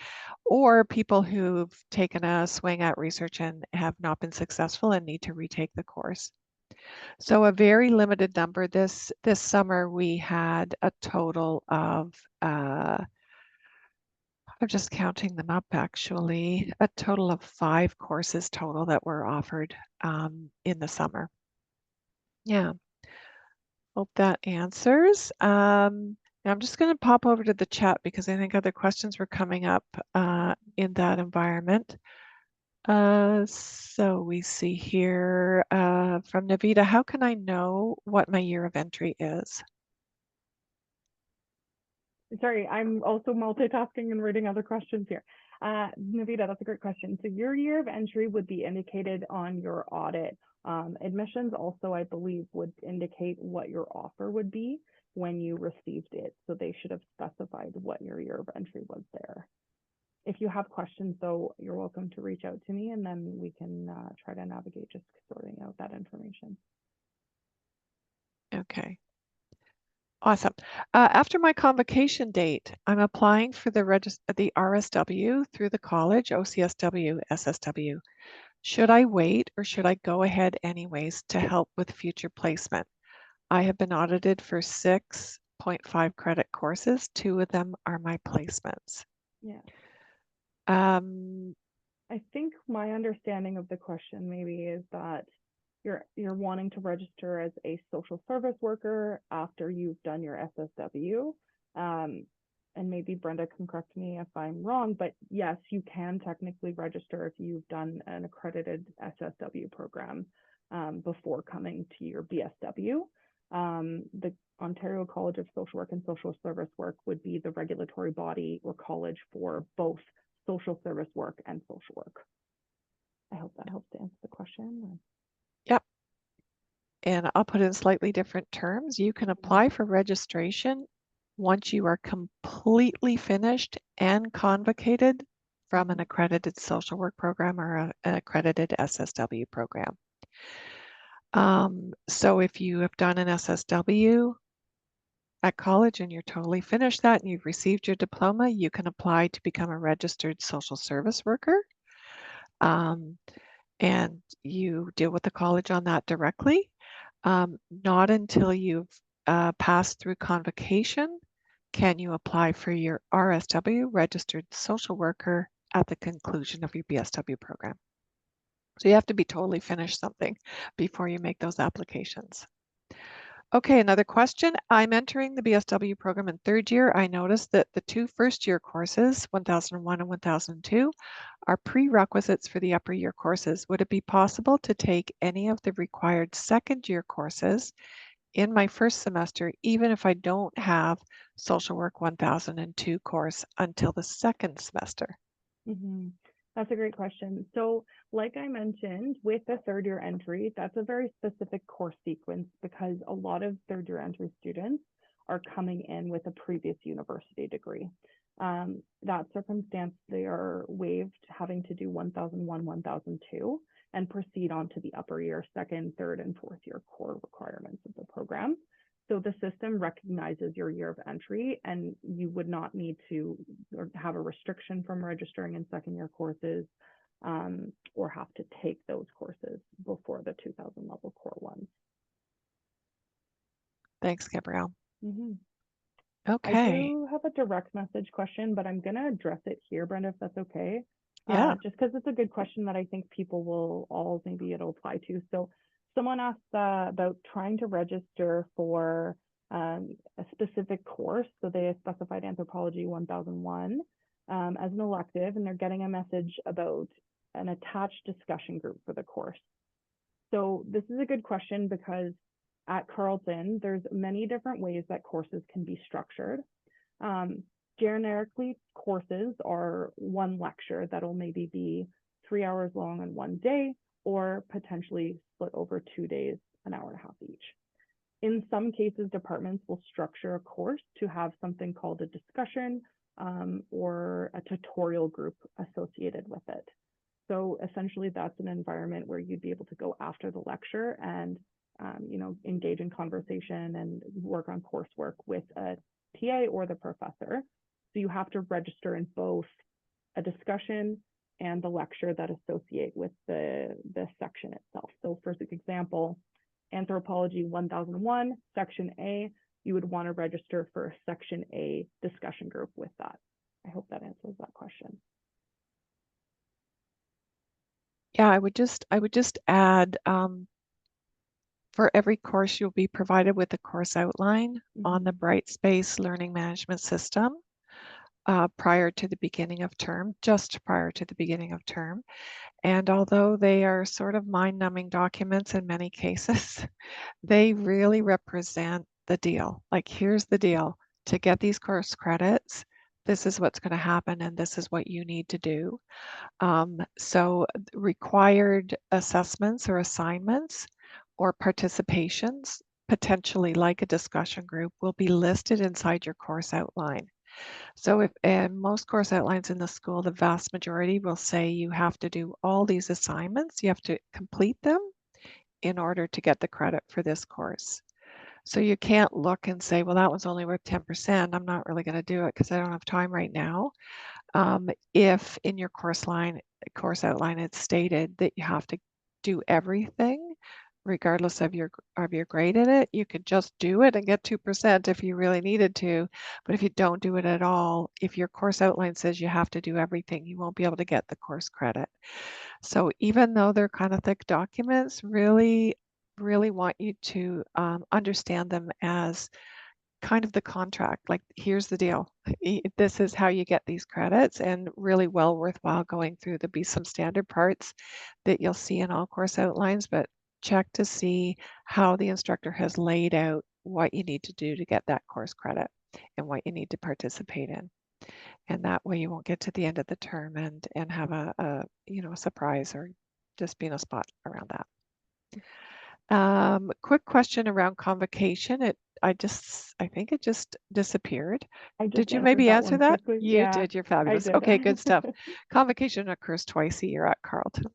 or people who've taken a swing at research and have not been successful and need to retake the course. So a very limited number. This summer we had a total of, I'm just counting them up actually, a total of 5 courses total that were offered in the summer. Yeah, hope that answers. Now I'm just going to pop over to the chat because I think other questions were coming up in that environment. So we see here from Navita, how can I know what my year of entry is? Sorry, I'm also multitasking and reading other questions here. Navita, that's a great question. So your year of entry would be indicated on your audit. Admissions also, I believe, would indicate what your offer would be when you received it. So they should have specified what your year of entry was there. If you have questions, though, you're welcome to reach out to me, and then we can try to navigate just sorting out that information. Okay. Awesome. After my convocation date, I'm applying for the RSW through the college, OCSW, SSW. Should I wait or should I go ahead anyways to help with future placement? I have been audited for 6 0.5 credit courses. 2 of them are my placements. Yeah. Um, I think my understanding of the question maybe is that you're wanting to register as a social service worker after you've done your SSW. And maybe Brenda can correct me if I'm wrong, but yes, you can technically register if you've done an accredited SSW program before coming to your BSW. The Ontario College of Social Work and Social Service Work would be the regulatory body or college for both social service work and social work. I hope that helps to answer the question. yep. And I'll put it in slightly different terms. You can apply for registration once you are completely finished and convocated from an accredited social work program or an accredited SSW program. So if you have done an SSW at college and you're totally finished that and you've received your diploma, you can apply to become a registered social service worker. And you deal with the college on that directly. Not until you've passed through convocation can you apply for your RSW, registered social worker, at the conclusion of your BSW program. So you have to be totally finished something before you make those applications. Okay, another question. I'm entering the BSW program in third year. I noticed that the 2 first-year courses, 1001 and 1002, are prerequisites for the upper year courses. Would it be possible to take any of the required second-year courses in my first semester, even if I don't have Social Work 1002 course until the second semester? Mm-hmm. That's a great question. So, like I mentioned, with the third year entry, that's a very specific course sequence because a lot of third year entry students are coming in with a previous university degree. That circumstance, they are waived having to do 1001, 1002, and proceed on to the upper year, second, third, and fourth year core requirements of the program. So the system recognizes your year of entry, and you would not need to have a restriction from registering in second year courses or have to take those courses before the 2000 level core ones. Thanks, Gabrielle. Mm-hmm. I Okay. do have a direct message question, but I'm going to address it here, Brenda, if that's okay. Yeah. Just because it's a good question that I think people will all maybe it'll apply to. So someone asked about trying to register for a specific course. So they specified Anthropology 1001 as an elective, and they're getting a message about an attached discussion group for the course. So this is a good question because at Carleton, there's many different ways that courses can be structured. Generically, courses are one lecture that'll maybe be 3 hours long on one day, or potentially split over 2 days, an hour and a half each. In some cases, departments will structure a course to have something called a discussion or a tutorial group associated with it. So essentially, that's an environment where you'd be able to go after the lecture and engage in conversation and work on coursework with a TA or the professor. So you have to register in both a discussion and the lecture that associate with the section itself. So for example, Anthropology 1001, Section A, you would want to register for a Section A discussion group with that. I hope that answers that question. Yeah, I would just add, for every course, you'll be provided with a course outline on the Brightspace learning management system prior to the beginning of term, just prior to the beginning of term. And although they are sort of mind-numbing documents in many cases, they really represent the deal. Like, here's the deal. To get these course credits, this is what's going to happen, and this is what you need to do. So required assessments or assignments or participations, potentially like a discussion group, will be listed inside your course outline. So if and most course outlines in the school, the vast majority will say you have to do all these assignments, you have to complete them in order to get the credit for this course. So you can't look and say, well, that one's only worth 10%. I'm not really going to do it because I don't have time right now. If in your course outline it's stated that you have to do everything, regardless of your grade in it. You could just do it and get 2% if you really needed to. But if you don't do it at all, if your course outline says you have to do everything, you won't be able to get the course credit. So even though they're kind of thick documents, really want you to understand them as kind of the contract. Like, here's the deal. This is how you get these credits, and really well worthwhile going through. There'll be some standard parts that you'll see in all course outlines, but check to see how the instructor has laid out what you need to do to get that course credit and what you need to participate in. And that way you won't get to the end of the term and have a surprise or just be in a spot around that. Quick question around convocation. I think it just disappeared. I just Did you answered maybe that answer one that? quickly. You Yeah, did. You're I fabulous. did. Okay, good stuff. Convocation occurs twice a year at Carleton.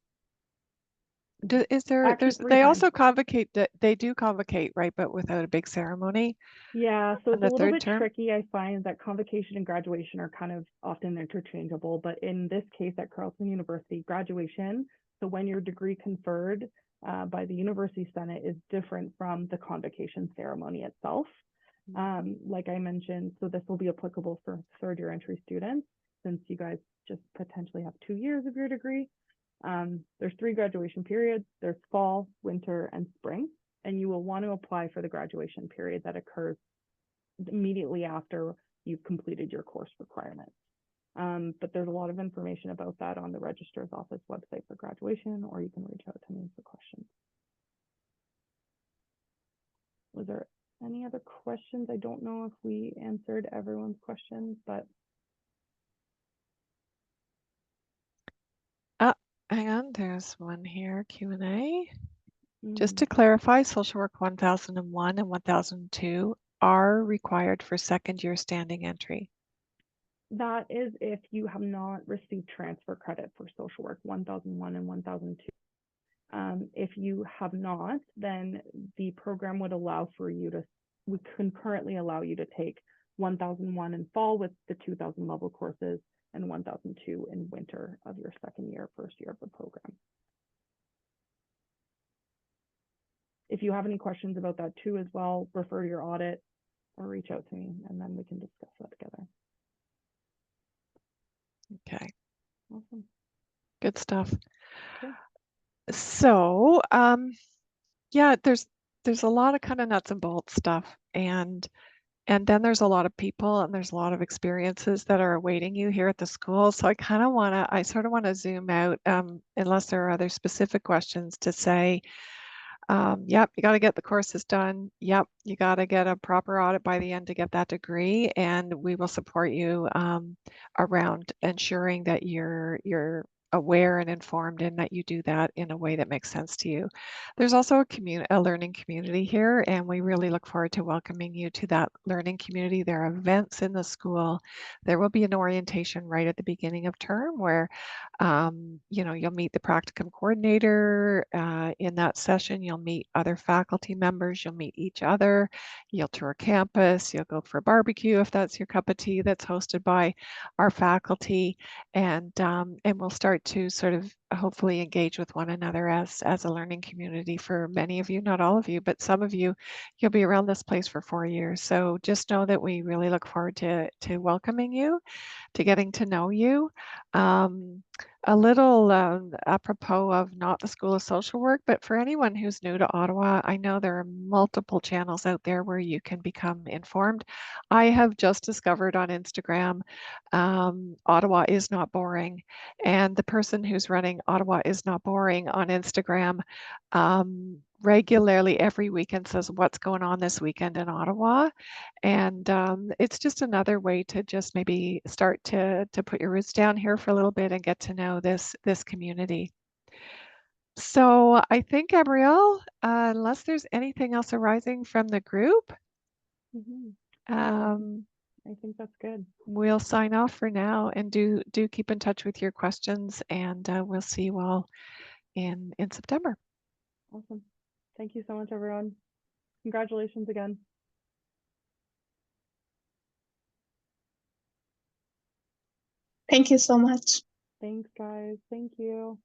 Actually, three They times. also convocate, they do convocate, right? But without a big ceremony Yeah, so on it's a the little third bit term? tricky. I find that convocation and graduation are kind of often interchangeable, but in this case at Carleton University, graduation, so when your degree conferred by the University Senate, is different from the convocation ceremony itself. Like I mentioned, so this will be applicable for third year entry students, since you guys just potentially have 2 years of your degree. There's 3 graduation periods. There's fall, winter, and spring. And you will want to apply for the graduation period that occurs immediately after you've completed your course requirements. But there's a lot of information about that on the registrar's office website for graduation, or you can reach out to me for questions. Was there any other questions? I don't know if we answered everyone's questions, but Hang on, there's one here, Q&A. Just to clarify, Social Work 1001 and 1002 are required for second year standing entry. that is if you have not received transfer credit for Social Work 1001 and 1002. If you have not, then the program would allow for you to, we concurrently allow you to take 1001 in fall with the 2000 level courses and 1002 in winter of your second year, first year of the program. If you have any questions about that too as well, refer to your audit or reach out to me, and then we can discuss that together. Okay. Awesome. Good stuff. Okay. So, yeah, there's a lot of kind of nuts and bolts stuff, and then there's a lot of people and there's a lot of experiences that are awaiting you here at the school. So I sort of want to zoom out, unless there are other specific questions, to say, yep, you got to get the courses done. Yep, you got to get a proper audit by the end to get that degree, and we will support you around ensuring that you're aware and informed, and that you do that in a way that makes sense to you. There's also a learning community here, and we really look forward to welcoming you to that learning community. There are events in the school. There will be an orientation right at the beginning of term where you'll meet the practicum coordinator in that session. You'll meet other faculty members. You'll meet each other. You'll tour campus. You'll go for a barbecue if that's your cup of tea. That's hosted by our faculty, and we'll start to sort of hopefully engage with one another as a learning community. For many of you, not all of you, but some of you, you'll be around this place for 4 years. So just know that we really look forward to welcoming you, to getting to know you. A little apropos of not the School of Social Work, but for anyone who's new to Ottawa, I know there are multiple channels out there where you can become informed. I have just discovered on Instagram, Ottawa is not boring. And the person who's running Ottawa is not boring on Instagram regularly every weekend says what's going on this weekend in Ottawa. And it's just another way to just maybe start to put your roots down here for a little bit and get to know this community. So I think, Gabrielle, unless there's anything else arising from the group, I think that's good. we'll sign off for now, and do keep in touch with your questions, and we'll see you all in September. Awesome. Thank you so much, everyone. Congratulations again. Thank you so much. Thanks, guys. Thank you.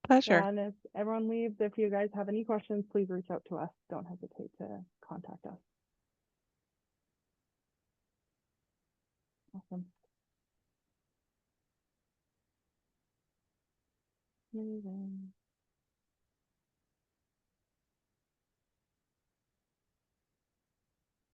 Pleasure. Yeah, and if everyone leaves, if you guys have any questions, please reach out to us. Don't hesitate to contact us. Awesome. Amazing.